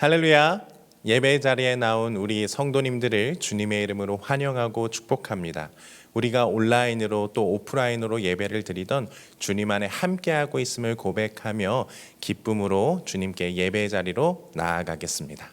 할렐루야! 예배 자리에 나온 우리 성도님들을 주님의 이름으로 환영하고 축복합니다. 우리가 온라인으로 또 오프라인으로 예배를 드리던 주님 안에 함께하고 있음을 고백하며 기쁨으로 주님께 예배 자리로 나아가겠습니다.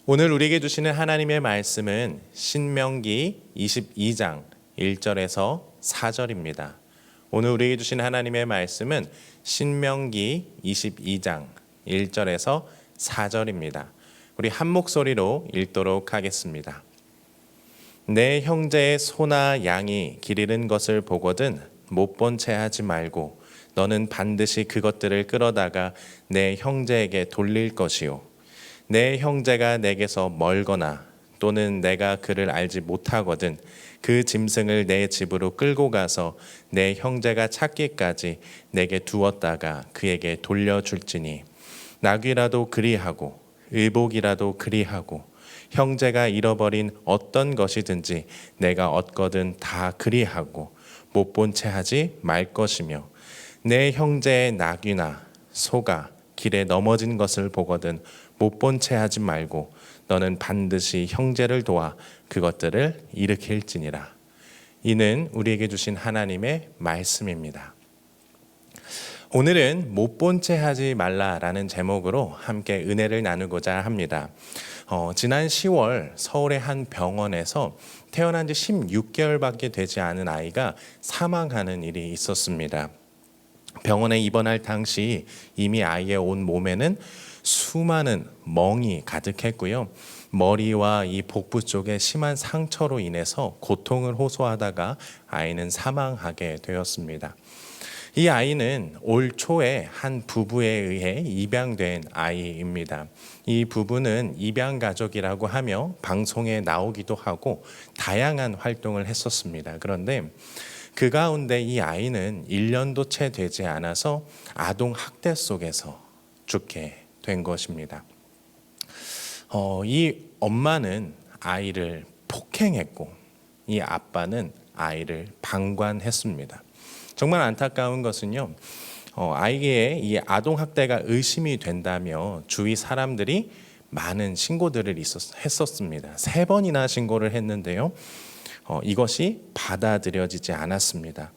오늘 우리에게 주시는 하나님의 말씀은 신명기 22장 1절에서 4절입니다. 오늘 우리에게 주시는 하나님의 말씀은 신명기 22장 1절에서 4절입니다. 우리 한 목소리로 읽도록 하겠습니다. 내 형제의 소나 양이 길 잃은 것을 보거든 못 본 채 하지 말고 너는 반드시 그것들을 끌어다가 내 형제에게 돌릴 것이요. 내 형제가 내게서 멀거나 또는 내가 그를 알지 못하거든 그 짐승을 내 집으로 끌고 가서 내 형제가 찾기까지 내게 두었다가 그에게 돌려줄지니 나귀라도 그리하고 의복이라도 그리하고 형제가 잃어버린 어떤 것이든지 내가 얻거든 다 그리하고 못 본 채 하지 말 것이며 내 형제의 나귀나 소가 길에 넘어진 것을 보거든 못 본 채 하지 말고 너는 반드시 형제를 도와 그것들을 일으킬지니라. 이는 우리에게 주신 하나님의 말씀입니다. 오늘은 못 본 채 하지 말라라는 제목으로 함께 은혜를 나누고자 합니다. 지난 10월 서울의 한 병원에서 태어난 지 16개월밖에 되지 않은 아이가 사망하는 일이 있었습니다. 병원에 입원할 당시 이미 아이의 온 몸에는 수많은 멍이 가득했고요. 머리와 이 복부 쪽에 심한 상처로 인해서 고통을 호소하다가 아이는 사망하게 되었습니다. 이 아이는 올 초에 한 부부에 의해 입양된 아이입니다. 이 부부는 입양 가족이라고 하며 방송에 나오기도 하고 다양한 활동을 했었습니다. 그런데 그 가운데 이 아이는 1년도 채 되지 않아서 아동 학대 속에서 죽게 된 것입니다. 이 엄마는 아이를 폭행했고 이 아빠는 아이를 방관했습니다. 정말 안타까운 것은요, 아이의 이 아동 학대가 의심이 된다며 주위 사람들이 많은 신고들을 했었습니다. 3번이나 신고를 했는데요. 이것이 받아들여지지 않았습니다.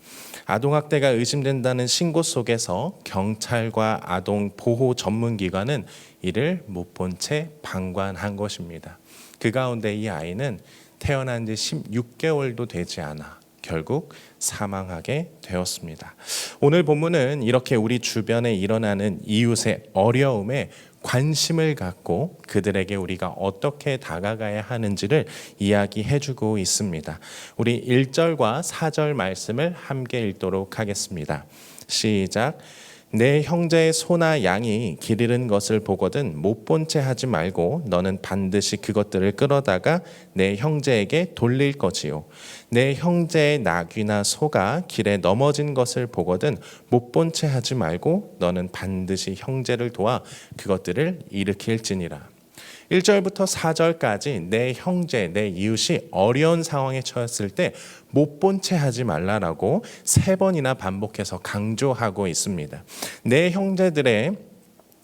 아동학대가 의심된다는 신고 속에서 경찰과 아동 보호 전문기관은 이를 못 본 채 방관한 것입니다. 그 가운데 이 아이는 태어난 지 16개월도 되지 않아 결국 사망하게 되었습니다. 오늘 본문은 이렇게 우리 주변에 일어나는 이웃의 어려움에 관심을 갖고 그들에게 우리가 어떻게 다가가야 하는지를 이야기해주고 있습니다. 우리 1절과 4절 말씀을 함께 읽도록 하겠습니다. 시작. 내 형제의 소나 양이 길 잃은 것을 보거든 못 본 채 하지 말고 너는 반드시 그것들을 끌어다가 내 형제에게 돌릴 거지요. 내 형제의 나귀나 소가 길에 넘어진 것을 보거든 못 본 채 하지 말고 너는 반드시 형제를 도와 그것들을 일으킬지니라. 1절부터 4절까지 내 형제, 내 이웃이 어려운 상황에 처했을 때 못 본 채 하지 말라라고 3번이나 반복해서 강조하고 있습니다. 내 형제들의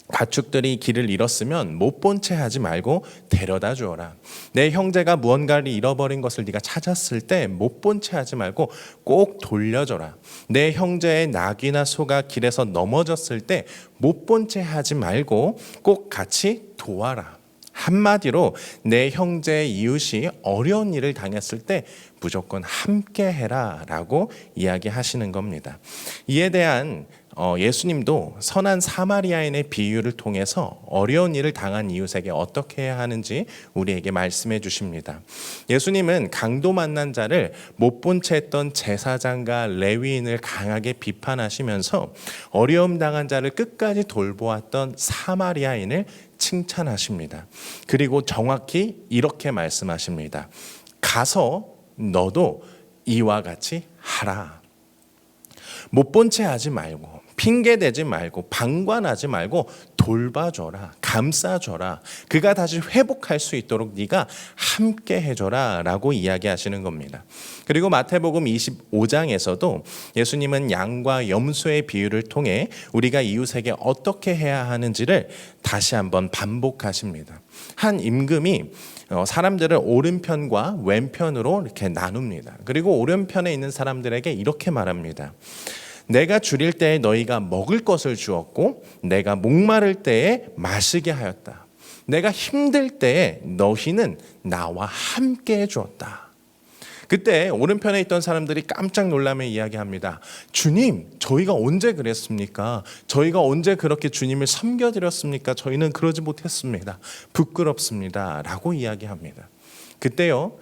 가축들이 길을 잃었으면 못 본 채 하지 말고 데려다 주어라. 내 형제가 무언가를 잃어버린 것을 네가 찾았을 때 못 본 채 하지 말고 꼭 돌려줘라. 내 형제의 낙이나 소가 길에서 넘어졌을 때 못 본 채 하지 말고 꼭 같이 도와라. 한마디로 내 형제 이웃이 어려운 일을 당했을 때 무조건 함께 해라 라고 이야기하시는 겁니다. 이에 대한 예수님도 선한 사마리아인의 비유를 통해서 어려운 일을 당한 이웃에게 어떻게 해야 하는지 우리에게 말씀해 주십니다. 예수님은 강도 만난 자를 못 본 채 했던 제사장과 레위인을 강하게 비판하시면서 어려움 당한 자를 끝까지 돌보았던 사마리아인을 칭찬하십니다. 그리고 정확히 이렇게 말씀하십니다. 가서 너도 이와 같이 하라. 못 본 채 하지 말고 핑계대지 말고 방관하지 말고 돌봐줘라. 감싸줘라. 그가 다시 회복할 수 있도록 네가 함께 해줘라 라고 이야기하시는 겁니다. 그리고 마태복음 25장에서도 예수님은 양과 염소의 비유를 통해 우리가 이웃에게 어떻게 해야 하는지를 다시 한번 반복하십니다. 한 임금이 사람들을 오른편과 왼편으로 이렇게 나눕니다. 그리고 오른편에 있는 사람들에게 이렇게 말합니다. 내가 줄일 때에 너희가 먹을 것을 주었고 내가 목마를 때에 마시게 하였다. 내가 힘들 때에 너희는 나와 함께 해주었다. 그때 오른편에 있던 사람들이 깜짝 놀라며 이야기합니다. 주님, 저희가 언제 그랬습니까? 저희가 언제 그렇게 주님을 섬겨드렸습니까? 저희는 그러지 못했습니다. 부끄럽습니다. 라고 이야기합니다. 그때요.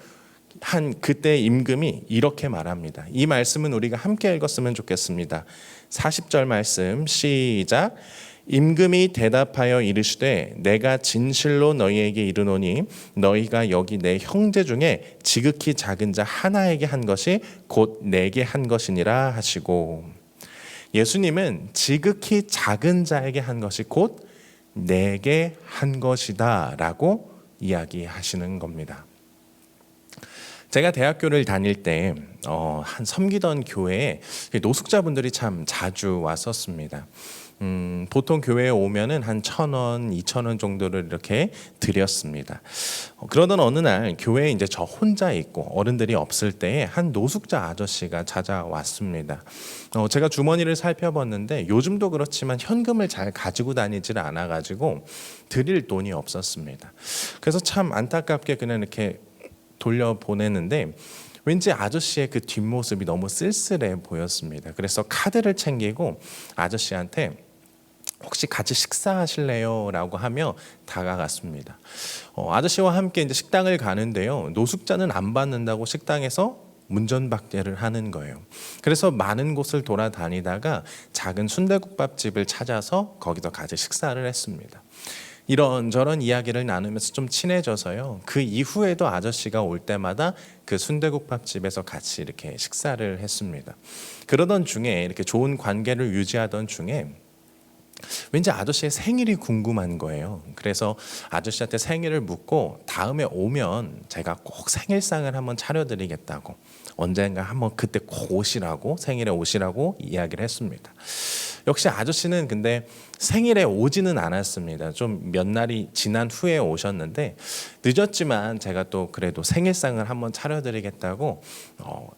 그때 임금이 이렇게 말합니다. 이 말씀은 우리가 함께 읽었으면 좋겠습니다. 40절 말씀 시작. 임금이 대답하여 이르시되 내가 진실로 너희에게 이르노니 너희가 여기 내 형제 중에 지극히 작은 자 하나에게 한 것이 곧 내게 한 것이니라 하시고, 예수님은 지극히 작은 자에게 한 것이 곧 내게 한 것이다 라고 이야기하시는 겁니다. 제가 대학교를 다닐 때 한 섬기던 교회에 노숙자분들이 참 자주 왔었습니다. 보통 교회에 오면은 한 1,000원, 2,000원 정도를 이렇게 드렸습니다. 그러던 어느 날 교회에 이제 저 혼자 있고 어른들이 없을 때에 한 노숙자 아저씨가 찾아왔습니다. 제가 주머니를 살펴봤는데 요즘도 그렇지만 현금을 잘 가지고 다니지를 않아가지고 드릴 돈이 없었습니다. 그래서 참 안타깝게 그냥 이렇게 돌려보내는데 왠지 아저씨의 그 뒷모습이 너무 쓸쓸해 보였습니다. 그래서 카드를 챙기고 아저씨한테 혹시 같이 식사하실래요? 라고 하며 다가갔습니다. 아저씨와 함께 이제 식당을 가는데요. 노숙자는 안 받는다고 식당에서 문전박대를 하는 거예요. 그래서 많은 곳을 돌아다니다가 작은 순대국밥집을 찾아서 거기서 같이 식사를 했습니다. 이런저런 이야기를 나누면서 좀 친해져서요. 그 이후에도 아저씨가 올 때마다 그 순대국밥집에서 같이 이렇게 식사를 했습니다. 그러던 중에 이렇게 좋은 관계를 유지하던 중에 왠지 아저씨의 생일이 궁금한 거예요. 그래서 아저씨한테 생일을 묻고 다음에 오면 제가 꼭 생일상을 한번 차려드리겠다고, 언젠가 한번 그때 꼭 오시라고, 생일에 오시라고 이야기를 했습니다. 역시 아저씨는 근데 생일에 오지는 않았습니다. 좀 몇 날이 지난 후에 오셨는데 늦었지만 제가 또 그래도 생일상을 한번 차려드리겠다고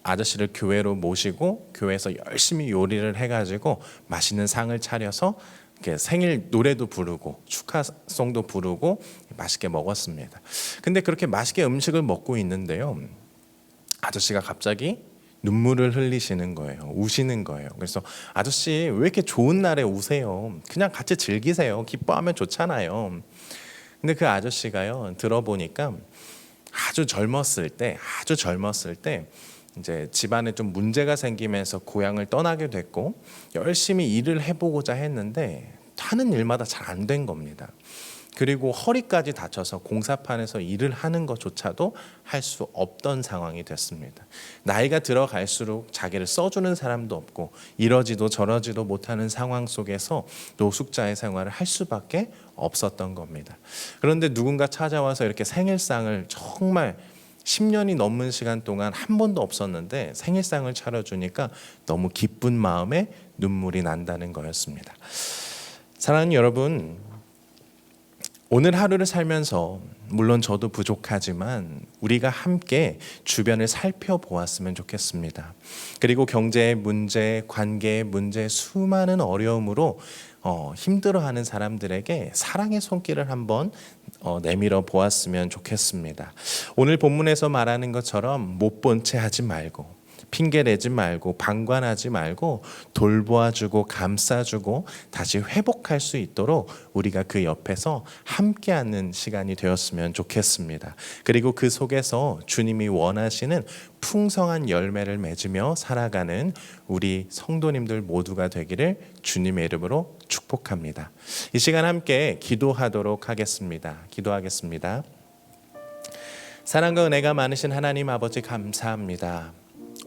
아저씨를 교회로 모시고 교회에서 열심히 요리를 해가지고 맛있는 상을 차려서 이렇게 생일 노래도 부르고 축하송도 부르고 맛있게 먹었습니다. 근데 그렇게 맛있게 음식을 먹고 있는데요, 아저씨가 갑자기 눈물을 흘리시는 거예요. 우시는 거예요. 그래서 아저씨 왜 이렇게 좋은 날에 우세요? 그냥 같이 즐기세요. 기뻐하면 좋잖아요. 근데 그 아저씨가요, 들어보니까 아주 젊었을 때 이제 집안에 좀 문제가 생기면서 고향을 떠나게 됐고 열심히 일을 해보고자 했는데 하는 일마다 잘 안 된 겁니다. 그리고 허리까지 다쳐서 공사판에서 일을 하는 것조차도 할 수 없던 상황이 됐습니다. 나이가 들어갈수록 자기를 써주는 사람도 없고 이러지도 저러지도 못하는 상황 속에서 노숙자의 생활을 할 수밖에 없었던 겁니다. 그런데 누군가 찾아와서 이렇게 생일상을 정말 10년이 넘는 시간 동안 한 번도 없었는데 생일상을 차려주니까 너무 기쁜 마음에 눈물이 난다는 거였습니다. 사랑하는 여러분, 오늘 하루를 살면서 물론 저도 부족하지만 우리가 함께 주변을 살펴보았으면 좋겠습니다. 그리고 경제의 문제, 관계의 문제, 수많은 어려움으로 힘들어하는 사람들에게 사랑의 손길을 한번 내밀어 보았으면 좋겠습니다. 오늘 본문에서 말하는 것처럼 못 본 채 하지 말고 핑계내지 말고 방관하지 말고 돌보아주고 감싸주고 다시 회복할 수 있도록 우리가 그 옆에서 함께하는 시간이 되었으면 좋겠습니다. 그리고 그 속에서 주님이 원하시는 풍성한 열매를 맺으며 살아가는 우리 성도님들 모두가 되기를 주님의 이름으로 축복합니다. 이 시간 함께 기도하도록 하겠습니다. 기도하겠습니다. 사랑과 은혜가 많으신 하나님 아버지, 감사합니다.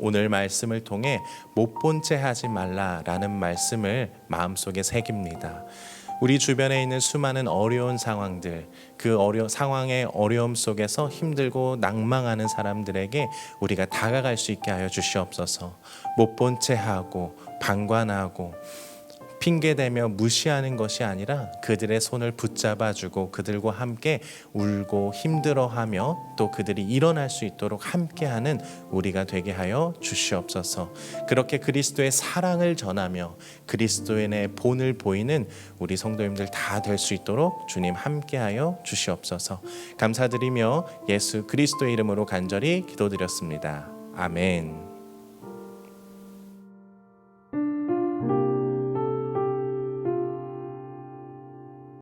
오늘 말씀을 통해 못 본 채 하지 말라라는 말씀을 마음속에 새깁니다. 우리 주변에 있는 수많은 어려운 상황들, 그 상황의 어려움 속에서 힘들고 낭망하는 사람들에게 우리가 다가갈 수 있게 하여 주시옵소서. 못 본 채 하고 방관하고 핑계대며 무시하는 것이 아니라 그들의 손을 붙잡아주고 그들과 함께 울고 힘들어하며 또 그들이 일어날 수 있도록 함께하는 우리가 되게 하여 주시옵소서. 그렇게 그리스도의 사랑을 전하며 그리스도인의 본을 보이는 우리 성도님들 다 될 수 있도록 주님 함께하여 주시옵소서. 감사드리며 예수 그리스도의 이름으로 간절히 기도드렸습니다. 아멘.